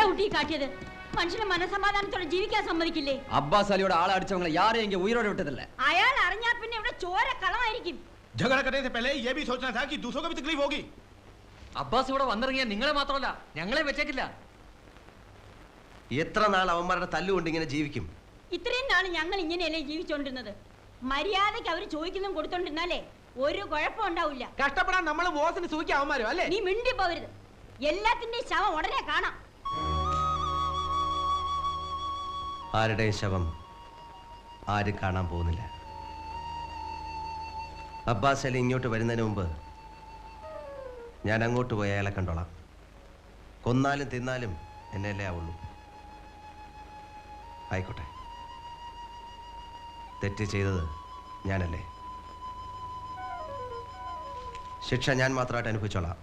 എന്താ കുട്ടി കാട്ടിയത്? മനുഷ്യനെ മനസമാധാനത്തോടെ ജീവിക്കാൻ സമ്മതിക്കില്ലേ? അബ്ബാസ് അലിയോട് ആളെ അടിച്ചവങ്ങളെ യാരെയെങ്കിൽ ഉയരോടെ വിട്ടതല്ലേ? അയാൾ അറിഞ്ഞാൽ പിന്നെ ഇവിടെ ചോര കളമായിരിക്കും. झगड़ा करने से पहले ये भी सोचना था कि दूसरों को भी तकलीफ होगी. അബ്ബാസ് ഇവിടെ വന്നിറങ്ങിയ നിങ്ങളെ മാത്രമല്ല ഞങ്ങളെ വെച്ചേക്കില്ല. എത്ര നാൾ അവന്മാരുടെ തല്ലുകൊണ്ട് ഇങ്ങനെ ജീവിക്കും? ഇത്രയും നാൾ ഞങ്ങൾ ഇങ്ങനെയല്ലേ ജീവിച്ചോണ്ടിരുന്നത്? മര്യാദയ്ക്ക് അവർ ചോദിക്കുന്നതും കൊടുത്തോണ്ടിരുന്നാലേ ഒരു കുഴപ്പം ഉണ്ടാവില്ല. കഷ്ടപ്പെടാൻ നമ്മൾ ബോസിന് സൂക്കി അവന്മാരും അല്ലേ? നീ മിണ്ടി പോവരുത്. എല്ലാത്തിന്റെയും ശവം ഉടനെ കാണാം. ആരുടെയും ശവം ആരും കാണാൻ പോകുന്നില്ല. അബ്ബാസ് അലി ഇങ്ങോട്ട് വരുന്നതിന് മുമ്പ് ഞാൻ അങ്ങോട്ട് പോയി അയാളെ കണ്ടോളാം. കൊന്നാലും തിന്നാലും എന്നെയല്ലേ ആവുള്ളൂ. ആയിക്കോട്ടെ, തെറ്റ് ചെയ്തത് ഞാനല്ലേ, ശിക്ഷ ഞാൻ മാത്രമായിട്ട് അനുഭവിച്ചോളാം.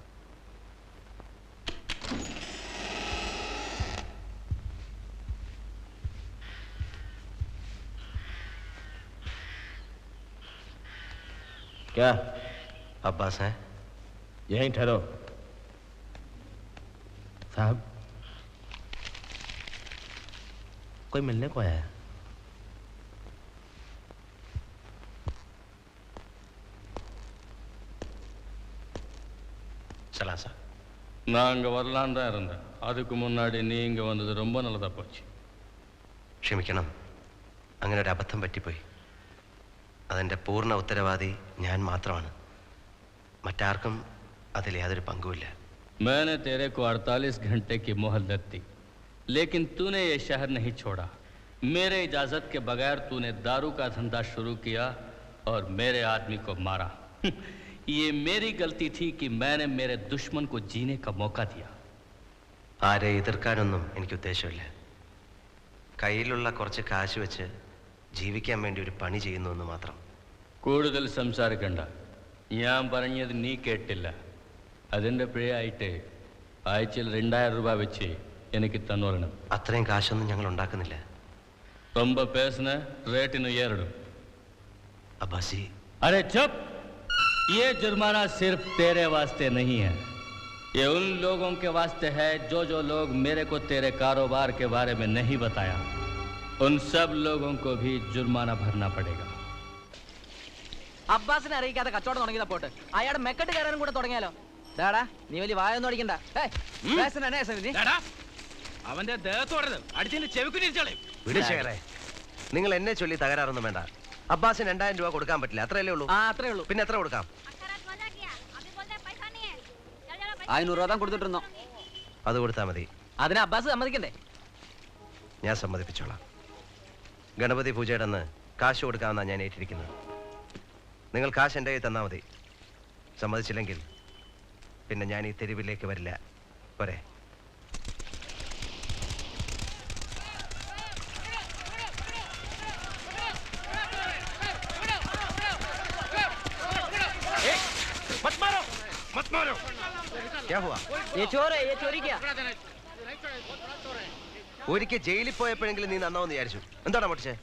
क्या अब्बास है? यहीं ठहरो साहब, कोई मिलने को आया है? चला सा நான் அங்கே வரலான்னு தான் இருந்தேன். அதுக்கு முன்னாடி நீ இங்கே வந்தது ரொம்ப நல்லதாக போச்சு. ക്ഷമിക്കണം, അങ്ങനെ ഒരു അബദ്ധം പറ്റിപ്പോയി. അതിൻ്റെ പൂർണ്ണ ഉത്തരവാദി ഞാൻ മാത്രമാണ്. മറ്റാർക്കും അതിൽ യാതൊരു പങ്കുമില്ല. मैंने तेरे को 48 घंटे की मोहलत दी, लेकिन तूने ये शहर नहीं छोड़ा. मेरे इजाज़त के बगैर तूने दारू का धंधा शुरू किया और मेरे आदमी को मारा. ये मेरी गलती थी कि मैंने मेरे दुश्मन को जीने का मौका दिया. ആരെ എതിർക്കാനൊന്നും എനിക്ക് ഉദ്ദേശമില്ല. കയ്യിലുള്ള കുറച്ച് കാശ് വെച്ച് ജീവിക്കാൻ വേണ്ടി ഒരു പണി ചെയ്യുന്നു എന്ന് മാത്രം. കൂടുതൽ സംസാരിക്കണ്ട. ഞാൻ പറഞ്ഞത് നീ കേട്ടില്ല. അതിൻ്റെ പിഴയായിട്ട് ആഴ്ചയിൽ 2000 രൂപ വെച്ച് എനിക്ക് തന്നോളണം. അത്രയും കാശൊന്നും ഞങ്ങൾ ഉണ്ടാക്കുന്നില്ല. ரொம்ப பேசுன ரேட்டிന് ஏறிடும். അബ്ബാസി, अरे चुप! ये जुर्माना सिर्फ तेरे वास्ते नहीं है, ये उन लोगों के वास्ते है जो लोग मेरे को तेरे कारोबार के बारे में नहीं बताया. उन सब लोगों को भी जुर्माना भरना पड़ेगा. അബ്ബാസിനെ അറിയിക്കാതെ കച്ചവടം തുടങ്ങിയതാ പോട്ട്. അയാളുടെ മെക്കെട്ട് കയറാനും കൂടെ തുടങ്ങിയാലോ? ഡാടാ, നീ വലിയ വായൊന്നും അടിക്കണ്ട. അവന്റെ ദേഹത്തോടത് അടിച്ചതിന്റെ ചെവിക്കുനിരിച്ചോളെ. വിളിച്ചേറെ, നിങ്ങൾ എന്നെ ചൊല്ലി തകരാറൊന്നും വേണ്ട. അബ്ബാസിന് 2000 രൂപ കൊടുക്കാൻ പറ്റില്ല, അത്രയല്ലേ ഉള്ളൂ? അത്രേ ഉള്ളൂ. പിന്നെ എത്ര കൊടുക്കാം? 500 രൂപ താൻ കൊടുത്തിട്ടുണ്ടോ? അത് കൊടുത്താൽ മതി. അതിന് അബ്ബാസ് സമ്മതിക്കണ്ടേ? ഞാൻ സമ്മതിപ്പിച്ചോളാം. ഗണപതി പൂജയുടെ അന്ന് കാശ് കൊടുക്കാമെന്നാണ് ഞാൻ ഏറ്റിരിക്കുന്നത്. നിങ്ങൾ കാശ് എൻ്റെ കയ്യിൽ തന്നാൽ മതി. സമ്മതിച്ചില്ലെങ്കിൽ പിന്നെ ഞാൻ ഈ തെരുവിലേക്ക് വരില്ല. പോരെ? क्या हुआ? ये चोर है, ये चोरी किया. ഒരിക്കൽ ജയിലിൽ പോയപ്പോഴെങ്കിലും നീ നന്നാവെന്ന് വിചാരിച്ചു. എന്താണ് പൊട്ടിച്ചേ?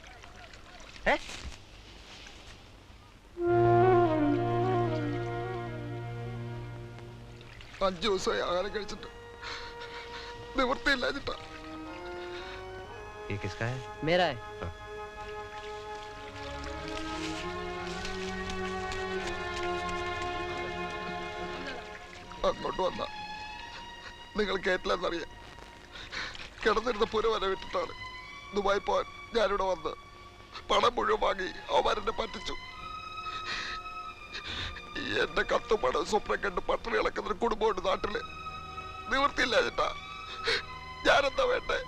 5 ദിവസമായി ആഹാരം കഴിച്ചിട്ട് നിവൃത്തിയില്ലാഞ്ഞിട്ടാ. ये किसका है? मेरा है. അങ്ങോട്ട് വന്ന നിങ്ങൾ കേട്ടില്ലെന്നറിയാം. കിടന്നിരുന്ന പുര വരെ വിട്ടിട്ടാണ് ദുബായി പോവാൻ ഞാനിവിടെ വന്ന് പണം മുഴുവൻ വാങ്ങി അവരെന്നെ പറ്റിച്ചു. എന്റെ കത്തും പണം സ്വപ്നം കണ്ട് പട്ടിണി കിടക്കുന്നൊരു കുടുംബമുണ്ട് നാട്ടില്. നിവൃത്തിയില്ല ചേട്ടാ, ഞാനെന്താ വേണ്ടേ?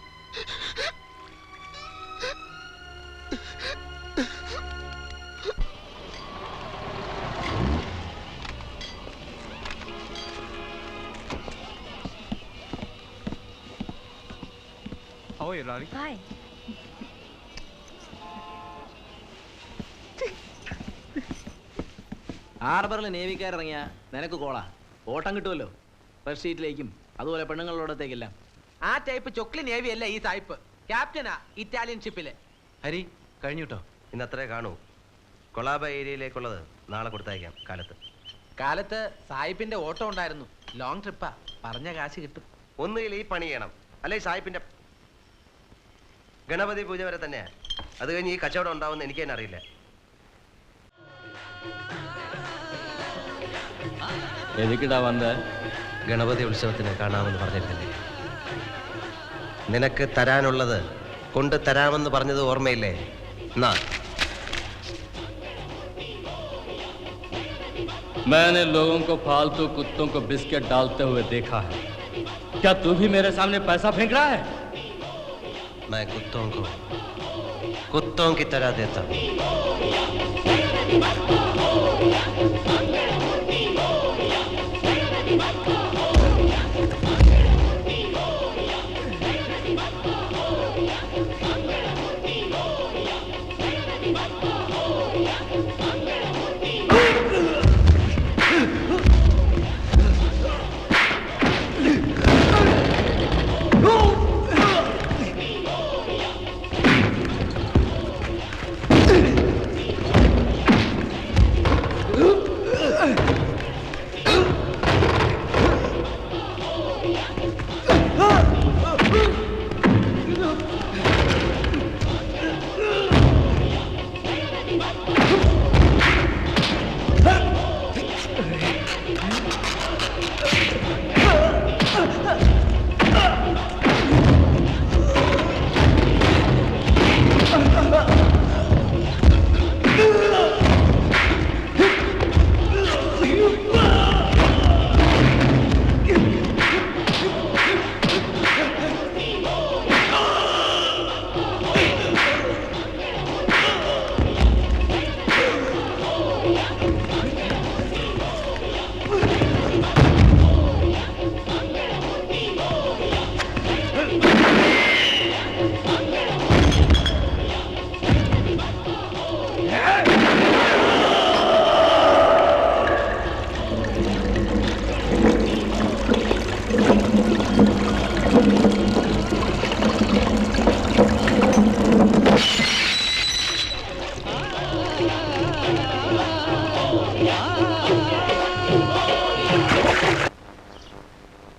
How are you, Lali? Hi. ഹാർബറിൽ നേവിക്കാരിറങ്ങിയ നിനക്ക് കോളാ. ഓട്ടം കിട്ടുമല്ലോ ഫസ്റ്റ് സീറ്റിലേക്കും അതുപോലെ പെണ്ണുങ്ങളോടത്തേക്കെല്ലാം. ആ ടൈപ്പ് ചൊക്ലി നേവി അല്ല ഈ ടൈപ്പ്. ക്യാപ്റ്റനാ ഇറ്റാലിയൻ ഷിപ്പില്. ഹരി, കഴിഞ്ഞു കേട്ടോ. ഇന്ന് അത്രേ കാണൂ. കൊളാബ ഏരിയയിലേക്കുള്ളത് നാളെ കൊടുത്തയക്കാം. കാലത്ത് സായിപ്പിന്റെ ഓട്ടം ഉണ്ടായിരുന്നു. ലോങ് ട്രിപ്പാ, പറഞ്ഞ കാശ് കിട്ടും. ഒന്നുകിൽ ഈ പണി ചെയ്യണം, അല്ലെ ഈ സായിപ്പിന്റെ ഗണപതി പൂജ വരെ തന്നെയാ. അത് കഴിഞ്ഞ് ഈ കച്ചവടം ഉണ്ടാവുമെന്ന് എനിക്ക് തന്നെ അറിയില്ല. ഗണപതി ഉത്സവത്തിന് കാണാമെന്ന് പറഞ്ഞിരുന്നില്ലേ? നിനക്ക് തരാനുള്ളത് കൊണ്ട് തരാമെന്ന് പറഞ്ഞത് ഓർമ്മയില്ലേ? എന്നാ मैंने लोगों को फालतू कुत्तों को बिस्किट डालते हुए देखा है। क्या तू भी मेरे सामने पैसा फेंक रहा है? मैं कुत्तों को कुत्तों की तरह देता हूँ.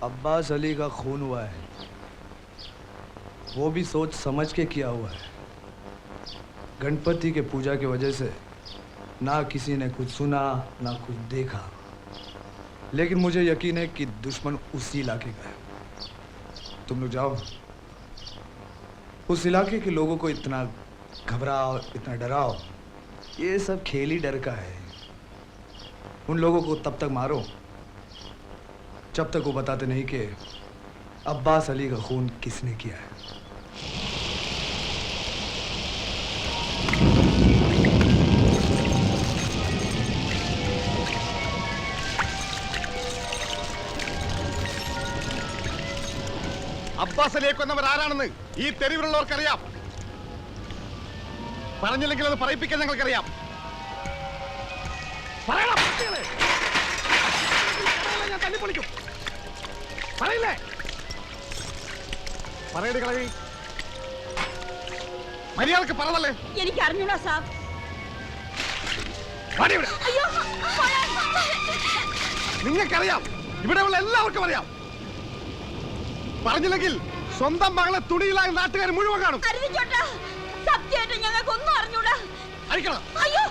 अब्बास अली का खून हुआ है, वो भी सोच समझ के किया हुआ है. गणपति के पूजा की वजह से ना किसी ने कुछ सुना ना कुछ देखा, लेकिन मुझे यकीन है कि दुश्मन उसी इलाके का है. तुम लोग जाओ, उस इलाके के लोगों को इतना घबराओ, इतना डराओ. ये सब खेल ही डर का है. उन लोगों को तब तक मारो जब तक वो बताते नहीं कि अब्बास अली का खून किसने किया है. അബ്ബാസ് അലിയെ കൊന്നവർ ആരാണെന്ന് ഈ തെരുവിലുള്ളവർക്കറിയാം. പറഞ്ഞില്ലെങ്കിൽ അത് പറയിപ്പിക്കാൻ ഞങ്ങൾക്കറിയാം. പറയണം, ഞാൻ തല്ലിപ്പൊളിക്കും. പറയില്ലേ? പറയടി കളവി, മര്യാദക്ക് പറഞ്ഞല്ലേ? എനിക്ക് അറിഞ്ഞൂടാ സാബ്. നിങ്ങൾക്കറിയാം, ഇവിടെയുള്ള എല്ലാവർക്കും അറിയാം. പറഞ്ഞില്ലെങ്കിൽ സ്വന്തം മകളെ തുണിയിലായി നാട്ടുകാർ മുഴുവൻ കാണും. സത്യമായിട്ട് ഞങ്ങൾക്കൊന്നും അറിഞ്ഞൂടാ. അഴിക്കണം. അയ്യോ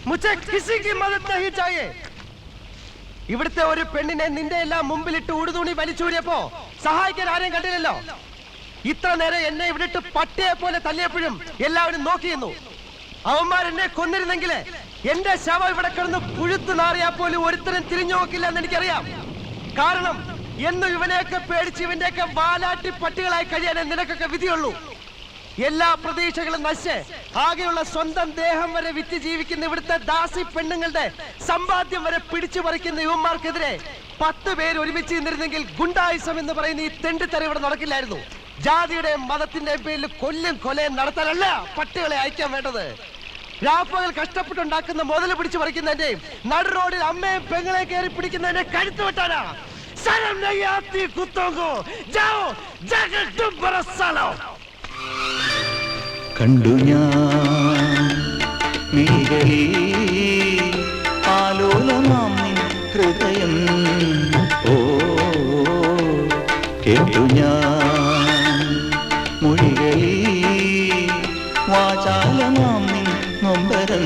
മുझे കിസി കി മദദ് നഹീ ചാഹിയേ. ഇവിടുത്തെ ഒരു പെണ്ണിനെ നിന്റെ എല്ലാം മുമ്പിലിട്ട് ഉടുതുണി വലിച്ചൂരിയപ്പോ സഹായിക്കാൻ ആരെയും കണ്ടില്ലല്ലോ. ഇത്ര നേരം എന്നെ ഇവിടിട്ട് പട്ടിയെ പോലെ തല്ലിയപ്പോഴും എല്ലാവരും നോക്കിയിരുന്നു. അവന്മാരെന്നെ കൊന്നിരുന്നെങ്കിൽ എന്റെ ശവം ഇവിടെ കിടന്ന് പുഴുത്തു നാറിയാ പോലും ഒരുത്തരും തിരിഞ്ഞു നോക്കില്ല എന്ന് എനിക്കറിയാം. കാരണം എന്നും ഇവനെയൊക്കെ പേടിച്ച് ഇവന്റെയൊക്കെ വാലാട്ടി പട്ടികളായി കഴിയാനേ നിനക്കൊക്കെ വിധിയുള്ളൂ. എല്ലാ പ്രതീക്ഷകളും നശിച്ച് ആകെയുള്ള സ്വന്തം ദേഹം വരെ വിറ്റ് ജീവിക്കുന്ന ഇവിടുത്തെ ദാസി പെണ്ണുങ്ങളുടെ സമ്പാദ്യം വരെ പിടിച്ചു പറിക്കുന്ന യുവന്മാർക്കെതിരെ 10 പേര് ഒരുമിച്ച് നിന്നിരുന്നെങ്കിൽ ഗുണ്ടായുസം എന്ന് പറയുന്ന ഈ തെണ്ടിത്തര ഇവിടെ നടക്കില്ലായിരുന്നു. ജാതിയുടെയും മതത്തിന്റെയും പേരിൽ കൊല്ലും കൊലയും നടത്താനല്ല പട്ടികളെ അയക്കാൻ വേണ്ടത്. രാപ്പകൽ കഷ്ടപ്പെട്ടുണ്ടാക്കുന്ന മുതൽ പിടിച്ചു പറിക്കുന്നതിന്റെയും നടു റോഡിൽ അമ്മയും പെങ്ങളെ കയറി പിടിക്കുന്നതിന്റെ കഴുത്ത് വെട്ടാനാ. കണ്ടു ഞാൻ മിഴികളിൽ ആലോലമാം നിൻ ഹൃദയം. ഓ കേട്ടു ഞാൻ മൊഴികളിൽ വാചാലമാം നിൻ നൊമ്പരം.